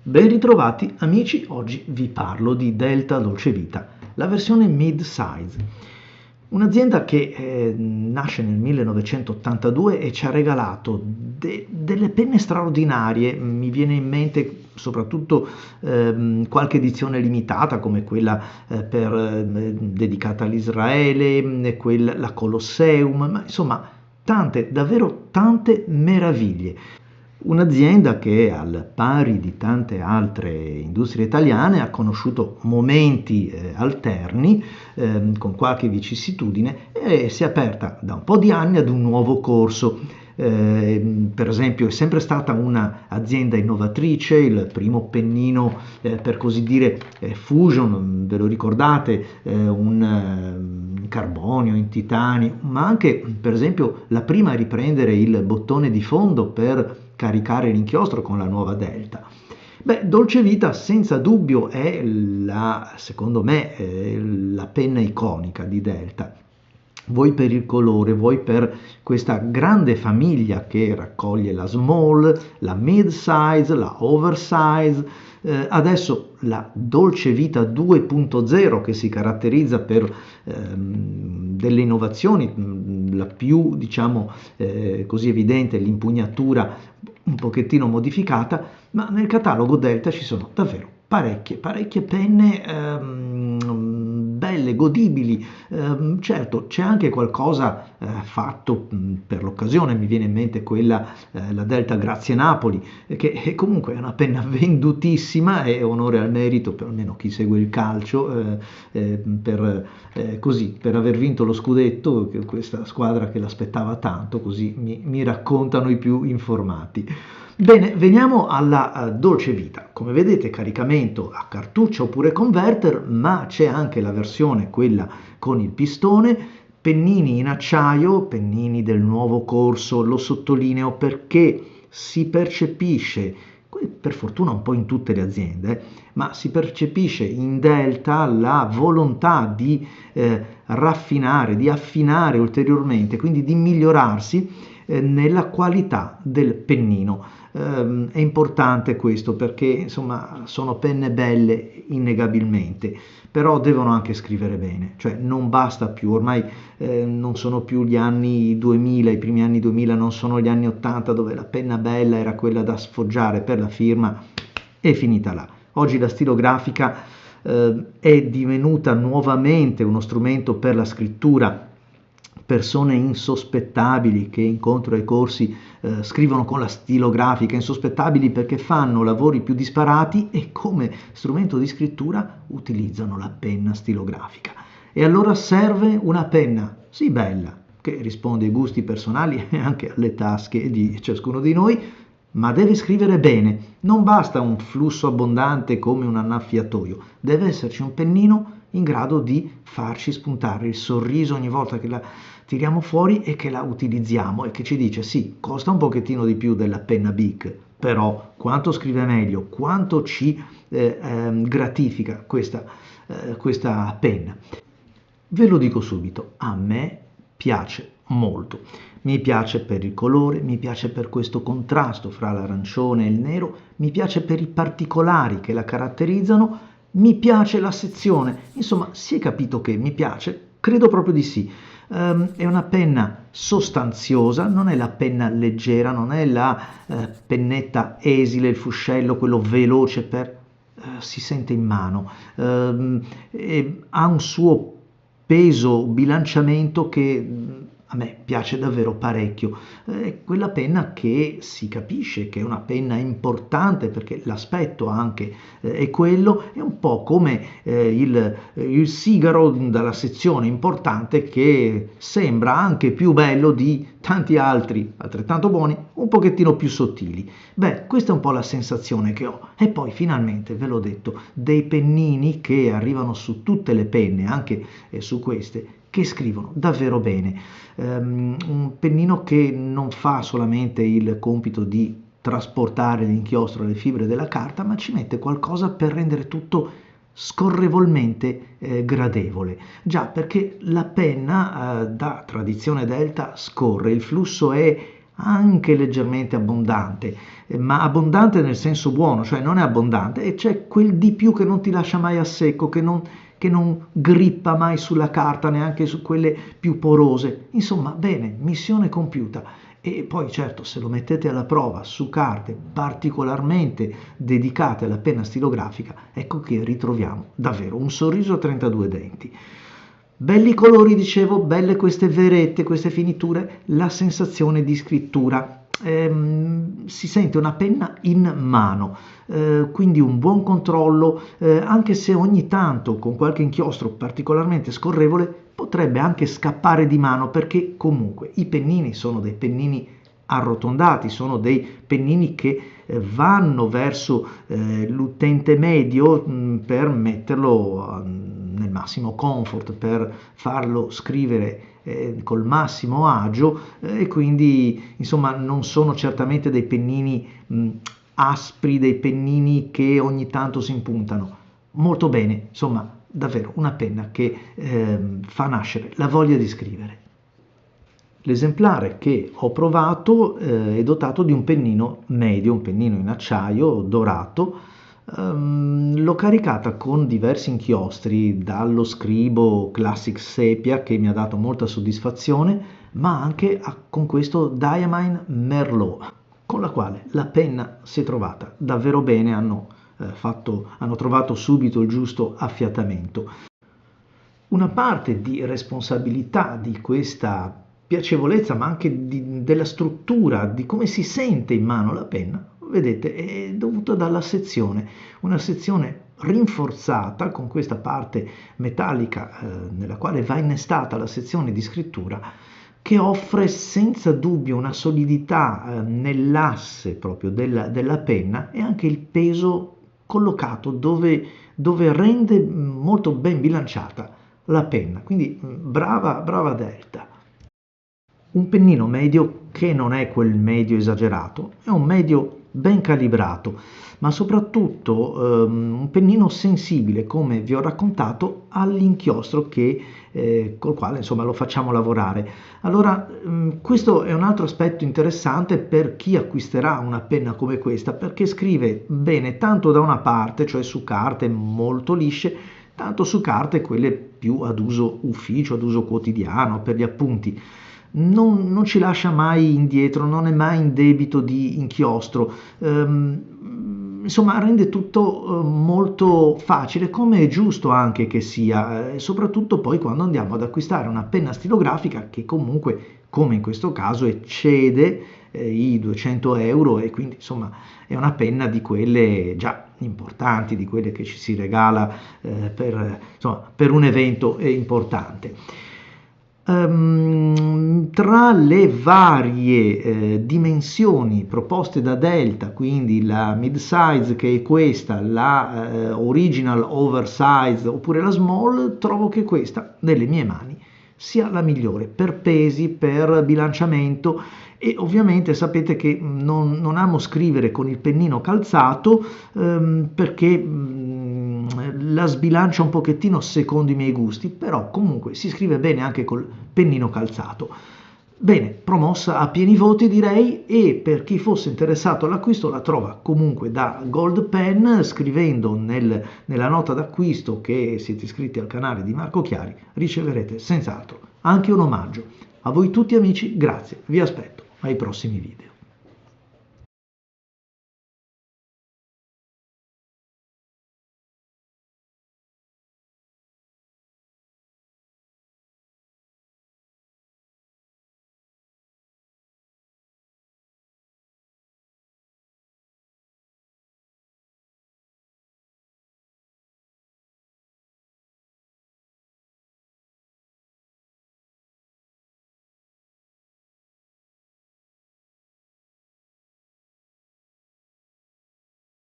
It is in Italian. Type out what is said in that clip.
Ben ritrovati amici, oggi vi parlo di Delta Dolce Vita, la versione mid-size. Un'azienda che nasce nel 1982 e ci ha regalato delle penne straordinarie. Mi viene in mente soprattutto qualche edizione limitata come quella dedicata all'Israele, la Colosseum, ma insomma tante, davvero tante meraviglie. Un'azienda che, al pari di tante altre industrie italiane, ha conosciuto momenti alterni, con qualche vicissitudine, e si è aperta da un po' di anni ad un nuovo corso. Per esempio è sempre stata un'azienda innovatrice, il primo pennino per così dire Fusion, ve lo ricordate, in carbonio, in titanio, ma anche per esempio la prima a riprendere il bottone di fondo per caricare l'inchiostro con la nuova Delta. Beh, Dolce Vita senza dubbio è secondo me, la penna iconica di Delta. Vuoi per il colore, vuoi per questa grande famiglia che raccoglie la small, la mid size, la oversize, adesso la Dolce Vita 2.0 che si caratterizza per delle innovazioni, la più diciamo così evidente l'impugnatura un pochettino modificata, ma nel catalogo Delta ci sono davvero parecchie penne belle, godibili. Certo, c'è anche qualcosa fatto per l'occasione, mi viene in mente la Delta Grazie Napoli, che comunque è una penna vendutissima, e onore al merito per almeno chi segue il calcio, per aver vinto lo scudetto, questa squadra che l'aspettava tanto, così mi raccontano i più informati. Bene, veniamo alla Dolce Vita. Come vedete, caricamento a cartuccia oppure converter, ma c'è anche la versione, quella con il pistone, pennini in acciaio, pennini del nuovo corso, lo sottolineo perché si percepisce, per fortuna un po' in tutte le aziende, ma si percepisce in Delta la volontà di raffinare, di affinare ulteriormente, quindi di migliorarsi nella qualità del pennino. È importante questo perché insomma sono penne belle innegabilmente, però devono anche scrivere bene, cioè non basta più, ormai non sono più gli anni 2000, i primi anni 2000 non sono gli anni 80 dove la penna bella era quella da sfoggiare per la firma e finita là. Oggi la stilografica è divenuta nuovamente uno strumento per la scrittura. Persone insospettabili che incontro ai corsi scrivono con la stilografica, insospettabili perché fanno lavori più disparati e come strumento di scrittura utilizzano la penna stilografica. E allora serve una penna, sì bella, che risponde ai gusti personali e anche alle tasche di ciascuno di noi, ma deve scrivere bene. Non basta un flusso abbondante come un annaffiatoio, deve esserci un pennino in grado di farci spuntare il sorriso ogni volta che la tiriamo fuori e che la utilizziamo, e che ci dice sì, costa un pochettino di più della penna Bic, però quanto scrive meglio, quanto ci gratifica questa penna. Ve lo dico subito, a me piace molto. Mi piace per il colore, mi piace per questo contrasto fra l'arancione e il nero, mi piace per i particolari che la caratterizzano, mi piace la sezione. Insomma, si è capito che mi piace? Credo proprio di sì. È una penna sostanziosa, non è la penna leggera, non è la pennetta esile, il fuscello, quello veloce si sente in mano. Ha un suo peso, bilanciamento che a me piace davvero parecchio. È quella penna che si capisce che è una penna importante perché l'aspetto anche è quello, è un po' come il sigaro dalla sezione importante che sembra anche più bello di tanti altri altrettanto buoni, un pochettino più sottili. Beh, questa è un po' la sensazione che ho. E poi finalmente, ve l'ho detto, dei pennini che arrivano su tutte le penne, anche su queste, che scrivono davvero bene. Un pennino che non fa solamente il compito di trasportare l'inchiostro alle fibre della carta, ma ci mette qualcosa per rendere tutto scorrevolmente gradevole. Già, perché la penna da tradizione Delta scorre, il flusso è anche leggermente abbondante, ma abbondante nel senso buono, cioè non è abbondante, e c'è quel di più che non ti lascia mai a secco, che non grippa mai sulla carta, neanche su quelle più porose. Insomma, bene, missione compiuta. E poi certo, se lo mettete alla prova su carte particolarmente dedicate alla penna stilografica, ecco che ritroviamo davvero un sorriso a 32 denti. Belli colori, dicevo, belle queste verette, queste finiture, la sensazione di scrittura. Si sente una penna in mano, quindi un buon controllo, anche se ogni tanto con qualche inchiostro particolarmente scorrevole potrebbe anche scappare di mano, perché comunque i pennini sono dei pennini arrotondati, sono dei pennini che vanno verso l'utente medio per metterlo nel massimo comfort, per farlo scrivere col massimo agio, e quindi insomma non sono certamente dei pennini aspri, dei pennini che ogni tanto si impuntano. Molto bene, insomma davvero una penna che fa nascere la voglia di scrivere. L'esemplare che ho provato è dotato di un pennino medio, un pennino in acciaio dorato. L'ho caricata con diversi inchiostri, dallo scribo Classic Sepia, che mi ha dato molta soddisfazione, ma anche con questo Diamine Merlot, con la quale la penna si è trovata davvero bene, hanno trovato subito il giusto affiatamento. Una parte di responsabilità di questa piacevolezza, ma anche della struttura, di come si sente in mano la penna, vedete, è dovuta dalla sezione, una sezione rinforzata con questa parte metallica nella quale va innestata la sezione di scrittura, che offre senza dubbio una solidità nell'asse proprio della penna, e anche il peso collocato dove rende molto ben bilanciata la penna. Quindi brava Delta. Un pennino medio che non è quel medio esagerato, è un medio ben calibrato, ma soprattutto un pennino sensibile, come vi ho raccontato, all'inchiostro col quale insomma lo facciamo lavorare. Allora questo è un altro aspetto interessante per chi acquisterà una penna come questa, perché scrive bene tanto da una parte, cioè su carte molto lisce, tanto su carte quelle più ad uso ufficio, ad uso quotidiano, per gli appunti. Non ci lascia mai indietro, non è mai in debito di inchiostro, insomma rende tutto molto facile, come è giusto anche che sia, soprattutto poi quando andiamo ad acquistare una penna stilografica che comunque, come in questo caso, eccede i 200 euro, e quindi insomma è una penna di quelle già importanti, di quelle che ci si regala per un evento importante. Tra le varie dimensioni proposte da Delta, quindi la mid-size che è questa, la original oversize oppure la small, trovo che questa nelle mie mani sia la migliore per pesi, per bilanciamento, e ovviamente sapete che non amo scrivere con il pennino calzato perché la sbilancia un pochettino secondo i miei gusti, però comunque si scrive bene anche col pennino calzato. Bene, promossa a pieni voti direi, e per chi fosse interessato all'acquisto la trova comunque da Gold Pen, scrivendo nella nota d'acquisto che siete iscritti al canale di Marco Chiari, riceverete senz'altro anche un omaggio. A voi tutti amici, grazie, vi aspetto ai prossimi video.